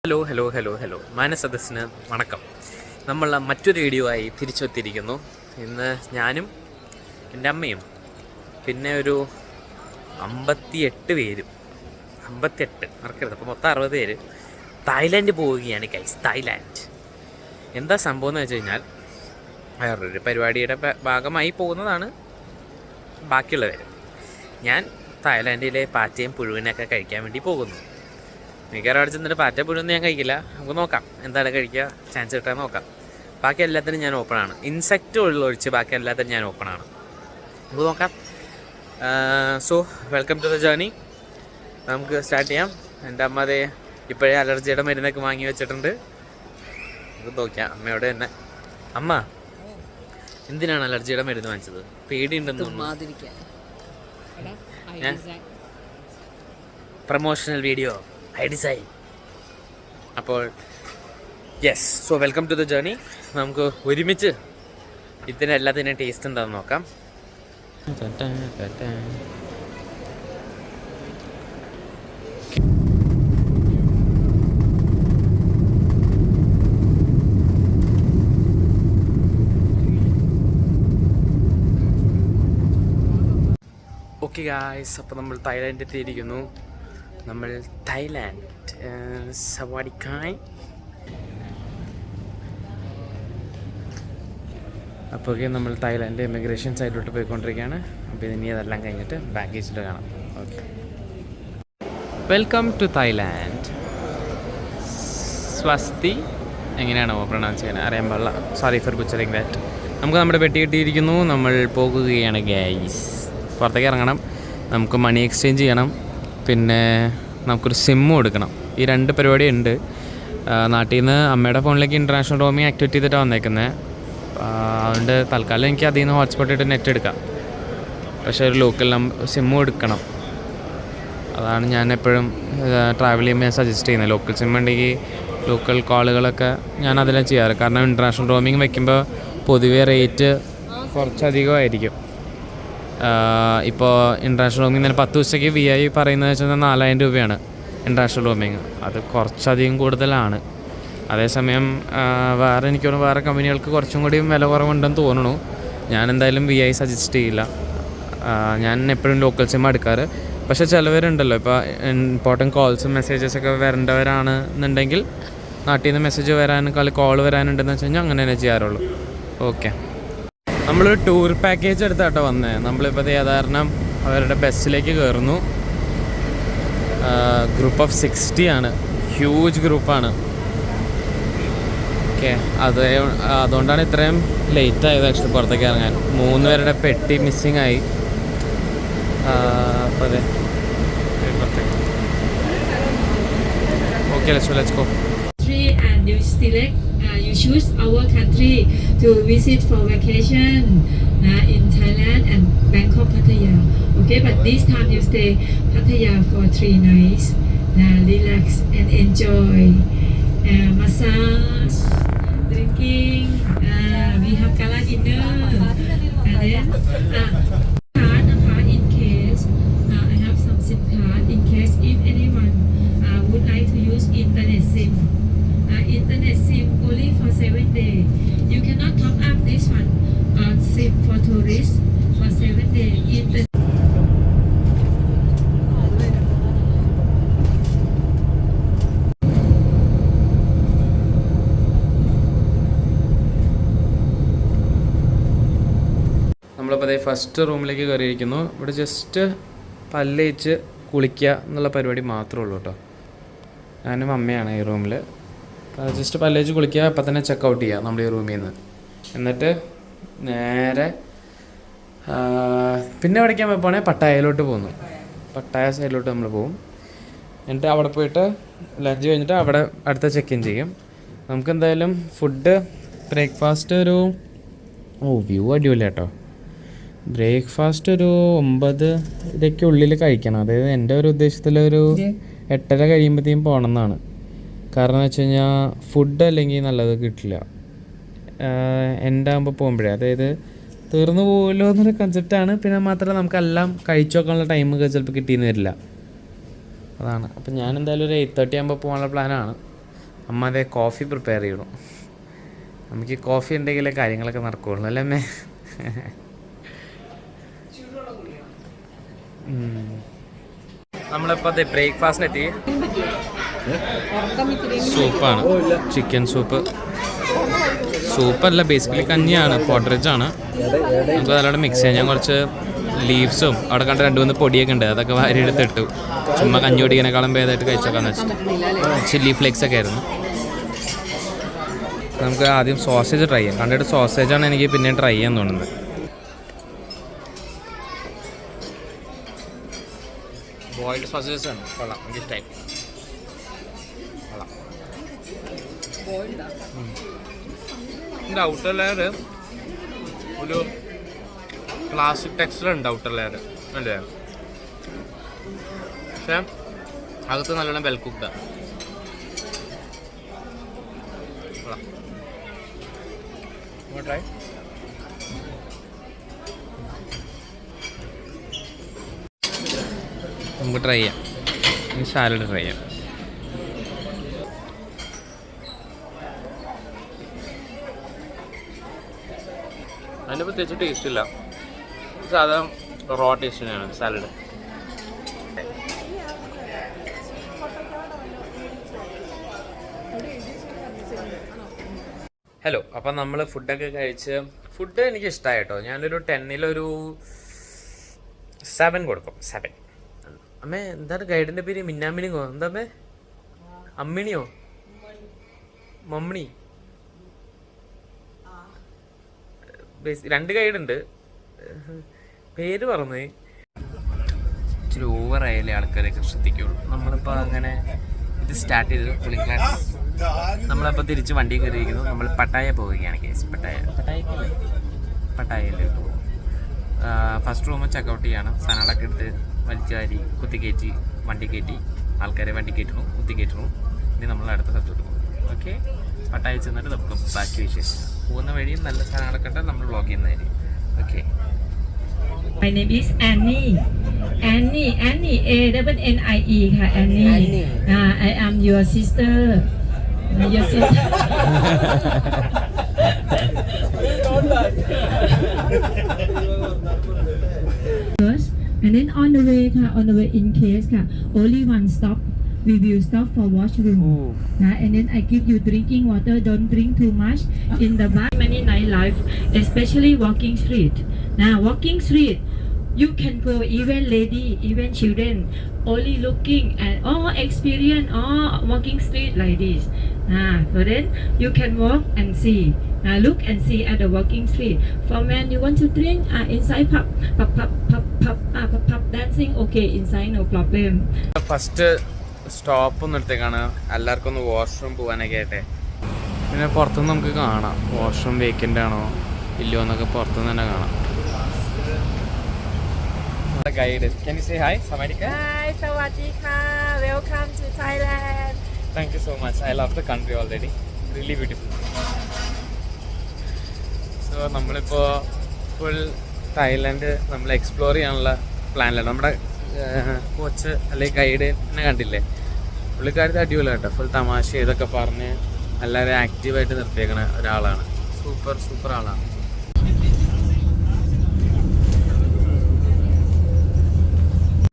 Hello മാനസദസ്സിന് വണക്കം. നമ്മൾ മറ്റൊരു വീഡിയോ ആയി തിരിച്ചെത്തിയിരിക്കുന്നു. ഇന്ന് ഞാനും എൻ്റെ അമ്മയും പിന്നെ ഒരു 58 മറക്കരുത്. അപ്പോൾ മൊത്തം 60 പേര് തായ്ലാൻഡ് പോവുകയാണ് ഗൈസ്. തായ്ലാൻഡ് എന്താ സംഭവം എന്ന് വെച്ച് കഴിഞ്ഞാൽ വേറൊരു പരിപാടിയുടെ ഭാഗമായി പോകുന്നതാണ്. ബാക്കിയുള്ളവർ ഞാൻ തായ്ലാൻഡിലെ പാറ്റയും പുഴുവിനൊക്കെ കഴിക്കാൻ വേണ്ടി പോകുന്നു. മിക്കവാറും അവിടെ ചെന്നിട്ട് പാറ്റ പുഴുവൊന്നും ഞാൻ കഴിക്കില്ല. നമുക്ക് നോക്കാം എന്താണ് കഴിക്കുക, ചാൻസ് കിട്ടാൻ നോക്കാം. ബാക്കി എല്ലാത്തിനും ഞാൻ ഓപ്പണാണ്. ഇൻസെക്റ്റ് ഒഴിച്ച് ബാക്കി എല്ലാത്തിനും ഞാൻ ഓപ്പണാണ്. നമുക്ക് നോക്കാം. So welcome to the journey. നമുക്ക് സ്റ്റാർട്ട് ചെയ്യാം. എൻ്റെ അമ്മ അതേ ഇപ്പോഴേ അലർജിയുടെ മരുന്നൊക്കെ വാങ്ങി വെച്ചിട്ടുണ്ട്. നമുക്ക് നോക്കാം അമ്മയോട് തന്നെ. അമ്മ എന്തിനാണ് അലർജിയുടെ മരുന്ന് വാങ്ങിച്ചത്? പേടിയുണ്ടെന്ന് തോന്നുന്നു. Promotional video I design. അപ്പോൾ yes, so welcome to the journey. നമുക്ക് ഒരുമിച്ച് ഇതിനെല്ലാത്തിനും ടേസ്റ്റ് എന്താണെന്ന് നോക്കാം. ഓക്കെ ഗായ്സ്, അപ്പോൾ നമ്മൾ തായ്ലാൻഡ് എത്തിയിരിക്കുന്നു. നമ്മൾ തായ്ലാൻഡ് സവാഡിക്കായ്. അപ്പോഴേക്കും നമ്മൾ തായ്ലാൻഡ് ഇമിഗ്രേഷൻ സൈഡിലോട്ട് പോയിക്കൊണ്ടിരിക്കുകയാണ്. അപ്പോൾ ഇനി അതെല്ലാം കഴിഞ്ഞിട്ട് ബാഗേജിൽ കാണാം. Okay, welcome to Thailand. സ്വസ്തി എങ്ങനെയാണോ പ്രൊണൗൺസ് ചെയ്യാൻ അറിയാൻ പാടില്ല. Sorry for butchering that. നമുക്ക് നമ്മുടെ പെട്ടി കിട്ടിയിരിക്കുന്നു. നമ്മൾ പോകുകയാണ് ഗൈസ്. പുറത്തേക്ക് ഇറങ്ങണം. നമുക്ക് മണി എക്സ്ചേഞ്ച് ചെയ്യണം. പിന്നെ നമുക്കൊരു സിമ്മും എടുക്കണം. ഈ 2 പരിപാടി ഉണ്ട്. നാട്ടിൽ നിന്ന് അമ്മയുടെ ഫോണിലേക്ക് ഇൻ്റർനാഷണൽ റോമിങ് ആക്ടിവേറ്റ് ചെയ്തിട്ടാണ് വന്നേക്കുന്നത്. അതുകൊണ്ട് തൽക്കാലം എനിക്ക് അതിൽ നിന്ന് ഹോട്ട്സ്പോട്ട് ഇട്ട് നെറ്റ് എടുക്കാം. പക്ഷേ ഒരു ലോക്കൽ സിമ്മും എടുക്കണം. അതാണ് ഞാൻ എപ്പോഴും ട്രാവൽ ചെയ്യുമ്പോൾ സജസ്റ്റ് ചെയ്യുന്നത്. ലോക്കൽ സിം ഉണ്ടെങ്കിൽ ലോക്കൽ കോളുകളൊക്കെ ഞാൻ അതിലാണ് ചെയ്യാറ്. കാരണം ഇൻ്റർനാഷണൽ റോമിങ് വയ്ക്കുമ്പോൾ പൊതുവേ റേറ്റ് കുറച്ചധികമായിരിക്കും. ഇപ്പോൾ ഇൻ്റർനാഷണൽ റോമിങ് തന്നെ 10 ദിവസത്തേക്ക് VI പറയുന്നത് വെച്ചാൽ 4000 രൂപയാണ് ഇൻ്റർനാഷണൽ റോമിങ്. അത് കുറച്ചധികം കൂടുതലാണ്. അതേസമയം വേറെ കമ്പനികൾക്ക് കുറച്ചും കൂടി വില കുറവുണ്ടെന്ന് തോന്നുന്നു. ഞാൻ എന്തായാലും VI സജസ്റ്റ് ചെയ്യില്ല. ഞാൻ എപ്പോഴും ലോക്കൽ സിം എടുക്കാറ്. പക്ഷേ ചിലവരുണ്ടല്ലോ, ഇപ്പോൾ ഇമ്പോർട്ടൻറ്റ് കോൾസും മെസ്സേജസൊക്കെ വരേണ്ടവരാണ് എന്നുണ്ടെങ്കിൽ നാട്ടിൽ നിന്ന് മെസ്സേജ് വരാനേക്കാൾ കോൾ വരാനുണ്ടെന്ന് വെച്ച് കഴിഞ്ഞാൽ അങ്ങനെ തന്നെ ചെയ്യാറുള്ളൂ. ഓക്കെ, നമ്മളൊരു ടൂർ പാക്കേജ് എടുത്താട്ടോ വന്നത്. നമ്മളിപ്പോൾ സാധാരണ അവരുടെ ബസ്സിലേക്ക് കയറുന്നു. ഗ്രൂപ്പ് ഓഫ് 60 ആണ്. ഹ്യൂജ് ഗ്രൂപ്പാണ്. ഓക്കെ, അതുകൊണ്ടാണ് ഇത്രയും ലേറ്റ് ആയത് ആക്ച്വലി പുറത്തേക്ക് ഇറങ്ങാൻ. 3 പേരുടെ പെട്ടി മിസ്സിങ് ആയി. അപ്പോൾ അതെ പുറത്തേക്ക്. Okay, let's go. And you select, you choose our country to visit for vacation in Thailand and Bangkok, Pattaya. Okay, but this time you stay Pattaya for 3 nights. Relax and enjoy massage, drinking. We have gala dinner, and then card in case I have some SIM card in case if anyone would like to use internet SIM. Internet SIM only for 7 days. You cannot top up this one SIM for tourists for 7 days. നമ്മളിപ്പോൾ അതേ first റൂമിലേക്ക് കയറിയിരിക്കുന്നു. ഇവിടെ just പല്ലേച്ച് കുളിക്കുക എന്നുള്ള പരിപാടി മാത്രമേ ഉള്ളൂ കേട്ടോ. ഞാനും അമ്മയാണ് ഈ റൂമിൽ. ജസ്റ്റ് പല്ലേച്ച് കുളിക്കുക, അപ്പം തന്നെ ചെക്ക് ഔട്ട് ചെയ്യുക നമ്മൾ ഈ റൂമിൽ നിന്ന്. എന്നിട്ട് നേരെ പിന്നെ പഠിക്കാൻ പോവുകയാണെങ്കിൽ പട്ടായയിലോട്ട് പോകുന്നു. പട്ടായ സൈഡിലോട്ട് നമ്മൾ പോകും. എന്നിട്ട് അവിടെ പോയിട്ട് ലഞ്ച് കഴിഞ്ഞിട്ട് അവിടെ അടുത്ത ചെക്ക് ഇൻ ചെയ്യും. നമുക്ക് എന്തായാലും ഫുഡ് ബ്രേക്ക്ഫാസ്റ്റ് ഒരു വ്യൂ അടിപൊളി കേട്ടോ. ബ്രേക്ക്ഫാസ്റ്റ് ഒരു 9:00 ഉള്ളിൽ കഴിക്കണം. അതായത് എൻ്റെ ഒരു ഉദ്ദേശത്തിലൊരു 8:30 കഴിയുമ്പോഴത്തേക്കും പോകണം എന്നാണ്. കാരണം എന്ന് വെച്ച് കഴിഞ്ഞാൽ ഫുഡ് അല്ലെങ്കിൽ നല്ലത് കിട്ടില്ല. എൻ്റെ ആകുമ്പോൾ പോകുമ്പോഴേ, അതായത് തീർന്നു പോകുമല്ലോ എന്നൊരു കൺസെപ്റ്റാണ്. പിന്നെ മാത്രമല്ല നമുക്കെല്ലാം കഴിച്ചു നോക്കാനുള്ള ടൈം ചിലപ്പോൾ കിട്ടിയെന്ന് വരില്ല. അതാണ്. അപ്പം ഞാൻ എന്തായാലും ഒരു 8:30 ആകുമ്പോൾ പോകാനുള്ള പ്ലാനാണ്. അമ്മ അതേ കോഫി പ്രിപ്പയർ ചെയ്യണം. നമുക്ക് കോഫി ഉണ്ടെങ്കിലേ കാര്യങ്ങളൊക്കെ നടക്കുകയുള്ളൂ അല്ലേ അമ്മേ? നമ്മളിപ്പോൾ അത് ബ്രേക്ക്ഫാസ്റ്റിനെത്തി. സൂപ്പാണ്, ചിക്കൻ സൂപ്പ്. സൂപ്പല്ല, ബേസിക്കലി കഞ്ഞിയാണ്, പോട്ടറിച്ചാണ്. നമുക്ക് അതിലൂടെ മിക്സ് ചെയ്യാം. ഞാൻ കുറച്ച് ലീവ്സും അവിടെ കണ്ട 2-3 പൊടിയൊക്കെ ഉണ്ട്, അതൊക്കെ വാരി എടുത്തിട്ടു. ചുമ്മാ കഞ്ഞി പൊടിക്കാനേക്കാളും ഭേദമായിട്ട് കഴിച്ചോക്കാന്ന് വെച്ചിട്ട്. ചില്ലി ഫ്ലേക്സ് ഒക്കെ ആയിരുന്നു. നമുക്ക് ആദ്യം സോസേജ് ട്രൈ ചെയ്യാം. കണ്ടിട്ട് സോസേജാണ് എനിക്ക് പിന്നെ ട്രൈ ചെയ്യാൻ തോന്നുന്നത്. ബോയിൽഡ് സോസേജസ് ആണ്, കൊള്ളാം, എനിക്ക് ഇഷ്ടമായി. കൊള്ളാം. ഇതിൻ്റെ ഔട്ടർ ലെയർ ഒരു ക്ലാസിക് ടെക്സ്ചർ ഉണ്ട്, ഔട്ടർ ലെയർ അല്ലേ? പക്ഷേ അകത്ത് നല്ലോണം വെൽ കുക്ക്ഡാണ്. ട്രൈ. നമുക്ക് ട്രൈ ചെയ്യാം. ഈ സാലഡ് ട്രൈ ചെയ്യാം. അതിന് പ്രത്യേകിച്ച് ടേസ്റ്റ് ഇല്ല, സാധാ റോ ടേസ്റ്റ് തന്നെയാണ് സാലഡ്. ഹലോ, അപ്പം നമ്മൾ ഫുഡൊക്കെ കഴിച്ച്, ഫുഡ് എനിക്ക് ഇഷ്ടമായി കേട്ടോ. ഞാനൊരു 10-ൽ 7 കൊടുക്കും. 7. അമ്മേ എന്താണ് ഗൈഡിൻ്റെ പേര്? മിന്നാമിനിങ്ങോ? എന്താ അമ്മേ? അമ്മിണിയോ? മമ്മിണി? 2 ഗൈഡുണ്ട്, പേര് പറഞ്ഞേ. ഇച്ചിരി ഓവറായാലേ ആൾക്കാരൊക്കെ ശ്രദ്ധിക്കുള്ളൂ. നമ്മളിപ്പോൾ അങ്ങനെ ഇത് സ്റ്റാർട്ട് ചെയ്തു കൂളിംഗ് ക്ലാസ്. നമ്മളപ്പോൾ തിരിച്ച് വണ്ടി കയറിയിരിക്കുന്നു. നമ്മൾ പട്ടായ പോവുകയാണ് കേസ്. പട്ടായയിലേക്ക് പോകും. ഫസ്റ്റ് റൂം ചെക്കൗട്ട് ചെയ്യണം. സാധനങ്ങളൊക്കെ എടുത്ത് വലിച്ചാരി കുത്തിക്കയറ്റി വണ്ടി കയറ്റി, ആൾക്കാരെ വണ്ടി കയറ്റണു, കുത്തിക്കയറ്റണു. ഇനി നമ്മൾ അടുത്ത സ്ഥലത്തോട്ട് പോകും. ഓക്കെ, പട്ടായ ചെന്നിട്ട് നമുക്ക് ബാക്കി വിശേഷം. പോകുന്ന വഴിയും നല്ല സാധനങ്ങളൊക്കെ ഉണ്ട്, നമ്മൾ വ്ളോഗ് ചെയ്യുന്നതായിരിക്കും. Okay. My name is Annie. Annie, A-N-N-I-E, Annie. I am your sister. Your sister. And then on the way in case only one stop, we will stop for washroom. And then I give you drinking water. Don't drink too much in the bar. Many nightlife, especially walking street. Now walking street, you can go, even lady, even children, only looking and all experience all walking street like this. So then you can walk and see. Look and see at the walking street. For men, you want to drink inside pub dancing. Okay, inside no problem. First stop നിർത്തേക്കാണ് എല്ലാവർക്കും ഒന്ന് washroom പോകാനൊക്കെ ആയിട്ടെ. പിന്നെ പുറത്തുനിന്ന് നമുക്ക് കാണാം washroom vacant ആണോ ഇല്ലയോ എന്നൊക്കെ പുറത്തുനിന്ന് തന്നെ കാണാം. Guide, can you say hi? Sawadika. Hi, Sawadika. Welcome to Thailand. Thank you so much. I love the country already. Really beautiful. So നമ്മളിപ്പോൾ ഫുൾ തായ്ലാൻഡ് നമ്മൾ എക്സ്പ്ലോർ ചെയ്യാനുള്ള പ്ലാനിലാണ്. നമ്മുടെ കോച്ച് അല്ലെങ്കിൽ ഗൈഡ് എന്നെ കണ്ടില്ലേ, പുള്ളിക്കാരത്തെ അടിപൊളി കേട്ടോ. ഫുൾ തമാശ ഇതൊക്കെ പറഞ്ഞ് എല്ലാവരും ആക്റ്റീവായിട്ട് നിർത്തിയേക്കണ ഒരാളാണ്. സൂപ്പർ ആളാണ്.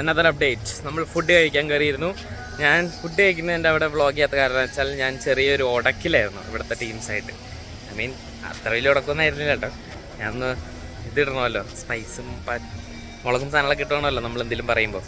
Another update. നമ്മൾ ഫുഡ് കഴിക്കാൻ കയറിയിരുന്നു. ഞാൻ ഫുഡ് കഴിക്കുന്നതിൻ്റെ അവിടെ വ്ളോഗ് ചെയ്യാത്ത കാരണം വെച്ചാൽ ഞാൻ ചെറിയൊരു ഉടക്കിലായിരുന്നു ഇവിടുത്തെ ടീംസായിട്ട്. ഐ മീൻ അത്ര വലിയ ഉടക്കൊന്നും ആയിരുന്നില്ല കേട്ടോ. ഞാനൊന്ന് ഇതിടണമല്ലോ, സ്പൈസും മുളകും സാധനങ്ങളൊക്കെ ഇട്ടണമല്ലോ നമ്മൾ എന്തെങ്കിലും പറയുമ്പോൾ.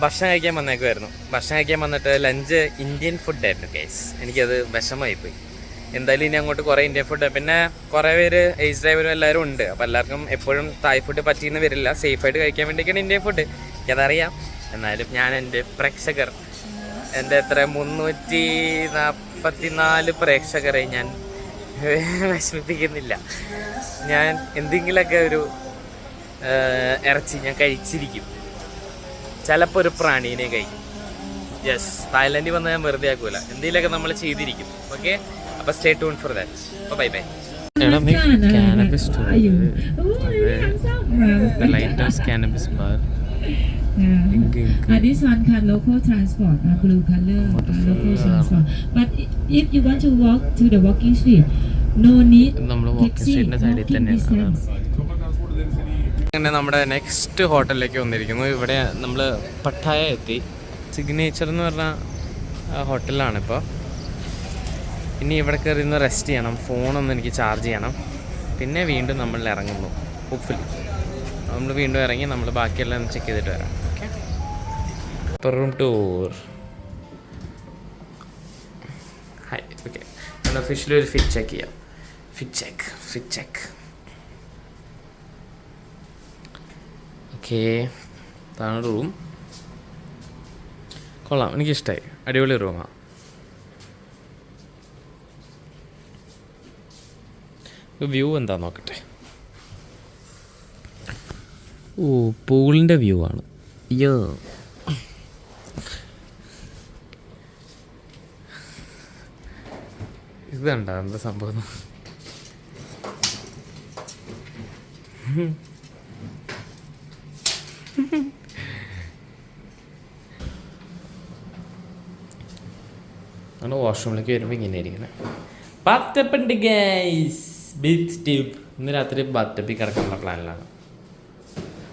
ഭക്ഷണം കഴിക്കാൻ വന്നേക്കുമായിരുന്നു. ഭക്ഷണം കഴിക്കാൻ വന്നിട്ട് ലഞ്ച് ഇന്ത്യൻ ഫുഡായിരുന്നു ഗൈസ്. എനിക്കത് വിഷമമായിപ്പോയി. എന്തായാലും ഇനി അങ്ങോട്ട് കുറേ ഇന്ത്യൻ ഫുഡ്, പിന്നെ കുറേ പേര് ഏജ് ഡ്രൈവറും എല്ലാവരും ഉണ്ട്. അപ്പോൾ എല്ലാവർക്കും എപ്പോഴും തായ് ഫുഡ് പറ്റിയെന്ന് വരില്ല. സേഫായിട്ട് കഴിക്കാൻ വേണ്ടിയൊക്കെയാണ് ഇന്ത്യൻ ഫുഡ്, എനിക്കതറിയാം. എന്നാലും ഞാൻ എൻ്റെ പ്രേക്ഷകർ, എൻ്റെ 344 പ്രേക്ഷകരെ ഞാൻ വിഷമിപ്പിക്കുന്നില്ല. ഞാൻ എന്തെങ്കിലുമൊക്കെ ഒരു ഇറച്ചി ഞാൻ കഴിച്ചിരിക്കും. ചിലപ്പോൾ ഒരു പ്രാണീനെ കഴിക്കും. യെസ്, തായ്ലൻഡിൽ വന്ന് ഞാൻ വെറുതെ ആക്കൂല, എന്തെങ്കിലുമൊക്കെ നമ്മൾ ചെയ്തിരിക്കും. ഓക്കെ, അപ്പോൾ സ്റ്റേ ട്യൂൺ ഫോർ ദാറ്റ്. അപ്പോൾ bye bye. Cannabis store. The lightest cannabis bar. This one local transport, blue color, local transport. But if you want to walk to the walking street, no need നമ്മൾ walking taxi. സ്ട്രീറ്റിൻ്റെ സൈഡിൽ Walking തന്നെയാണ്. distance. അങ്ങനെ നമ്മുടെ next ഹോട്ടലിലേക്ക് വന്നിരിക്കുന്നു. ഇവിടെ നമ്മൾ Pattaya എത്തി. സിഗ്നേച്ചർ എന്ന് പറഞ്ഞ ഹോട്ടലിലാണിപ്പോൾ. ഇനി ഇവിടെ കയറി ഒന്ന് റെസ്റ്റ് ചെയ്യണം, ഫോണൊന്ന് എനിക്ക് ചാർജ് ചെയ്യണം, പിന്നെ വീണ്ടും നമ്മൾ ഇറങ്ങുന്നു. ഹോപ്പ്ഫുള്ളി നമ്മൾ വീണ്ടും ഇറങ്ങി നമ്മൾ ബാക്കിയെല്ലാം ചെക്ക് ചെയ്തിട്ട് വരാം. Okay, room tour. Hi. Okay, നമ്മൾ ഒഫീഷ്യലി ഒരു ഫിറ്റ് ചെക്ക് ചെയ്യാം. Fit check. ഓക്കെ, ഇതാണ് റൂം. കൊള്ളാം, എനിക്കിഷ്ടമായി. അടിപൊളി റൂമാണ്. വ്യൂ എന്താ നോക്കട്ടെ. ഓ, പൂളിൻ്റെ വ്യൂ ആണ്. അയ്യോ, ഇതുണ്ടോ എന്താ സംഭവം? അങ്ങനെ വാഷ്റൂമിലേക്ക് വരുമ്പോൾ ഇങ്ങനെ ഇരിക്കുന്നത്. ബാത്ത് ഉണ്ട് ഗൈസ്. Beach tube. ഇന്ന് രാത്രി ബാത്ത് ടപ്പിൽ കിടക്കാനുള്ള പ്ലാനിലാണ്.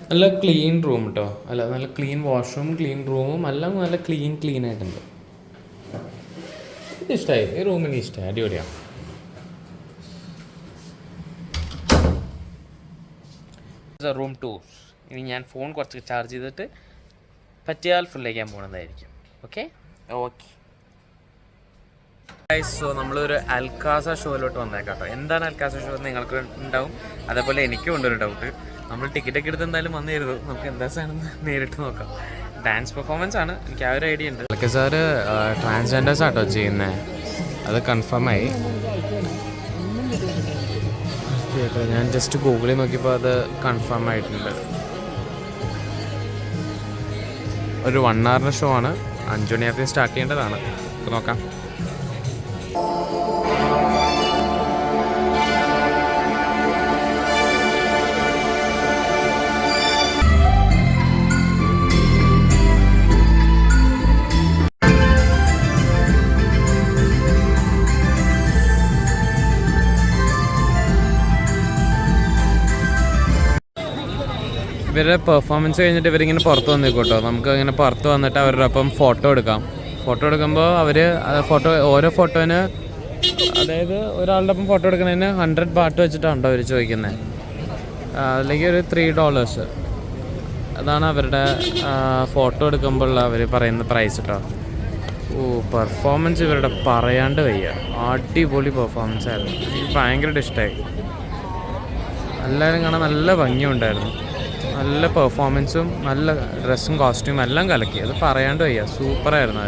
നല്ല ക്ലീൻ റൂം കേട്ടോ. അല്ല, നല്ല ക്ലീൻ വാഷ്റൂം, ക്ലീൻ റൂമും എല്ലാം നല്ല ക്ലീൻ ആയിട്ടുണ്ട്. ഇത് ഇഷ്ടമായി. ഈ റൂം എനിക്ക് ഇഷ്ടമായി. അടിപൊളിയാണ്. Room tour. ഇനി ഞാൻ ഫോൺ കുറച്ച് ചാർജ് ചെയ്തിട്ട് പറ്റിയാൽ ഫുൾ ചെയ്യാൻ പോകുന്നതായിരിക്കും. ഓക്കെ. സോ നമ്മളൊരു അൽക്കാസ ഷോയിലോട്ട് വന്നേക്കാം കേട്ടോ. എന്താണ് അൽക്കാസ ഷോ എന്ന് നിങ്ങൾക്ക് ഉണ്ടാവും, അതേപോലെ എനിക്കും ഉണ്ടൊരു ഡൗട്ട്. നമ്മൾ ടിക്കറ്റൊക്കെ എടുത്ത് എന്തായാലും വന്നിരുന്നു. നമുക്ക് എന്താ സാധനം നേരിട്ട് നോക്കാം. ഡാൻസ് പെർഫോമൻസ് ആണ്, എനിക്ക് ആ ഒരു ഐഡിയ ഉണ്ട്. അതൊക്കെ സാറ് ട്രാൻസ്ജെൻഡേഴ്സ് ആട്ടോ ചെയ്യുന്നത്, അത് കൺഫേമായി. കേട്ടോ, ഞാൻ ജസ്റ്റ് ഗൂഗിളിൽ നോക്കിയപ്പോൾ അത് കൺഫേം ആയിട്ടുണ്ട്. ഒരു 1 hour ഷോ ആണ്. 5 മണിയാകുമ്പോൾ സ്റ്റാർട്ട് ചെയ്യേണ്ടതാണ്. നമുക്ക് നോക്കാം. ഇവരുടെ പെർഫോമൻസ് കഴിഞ്ഞിട്ട് ഇവരിങ്ങനെ പുറത്ത് വന്നേക്കോട്ടോ. നമുക്ക് ഇങ്ങനെ പുറത്ത് വന്നിട്ട് അവരുടെ ഒപ്പം ഫോട്ടോ എടുക്കാം. ഫോട്ടോ എടുക്കുമ്പോൾ അവർ ഓരോ ഫോട്ടോന്, അതായത് ഒരാളുടെ ഒപ്പം ഫോട്ടോ എടുക്കുന്നതിന് 100 baht വെച്ചിട്ടാണോ അവർ ചോദിക്കുന്നത്. അല്ലെങ്കിൽ ഒരു $3. അതാണ് അവരുടെ ഫോട്ടോ എടുക്കുമ്പോഴുള്ള അവർ പറയുന്ന പ്രൈസ് കേട്ടോ. ഓ, പെർഫോമൻസ് ഇവരുടെ പറയാണ്ട് വയ്യ. അടിപൊളി പെർഫോമൻസ് ആയിരുന്നു. എനിക്ക് ഭയങ്കരമായിട്ട് ഇഷ്ടമായി. എല്ലാവരും കാണാൻ നല്ല ഭംഗിയുണ്ടായിരുന്നു. നല്ല പെർഫോമൻസും നല്ല ഡ്രസ്സും കോസ്റ്റ്യൂം എല്ലാം കലക്കി. അത് പറയാണ്ട് വയ്യ. സൂപ്പറായിരുന്നു.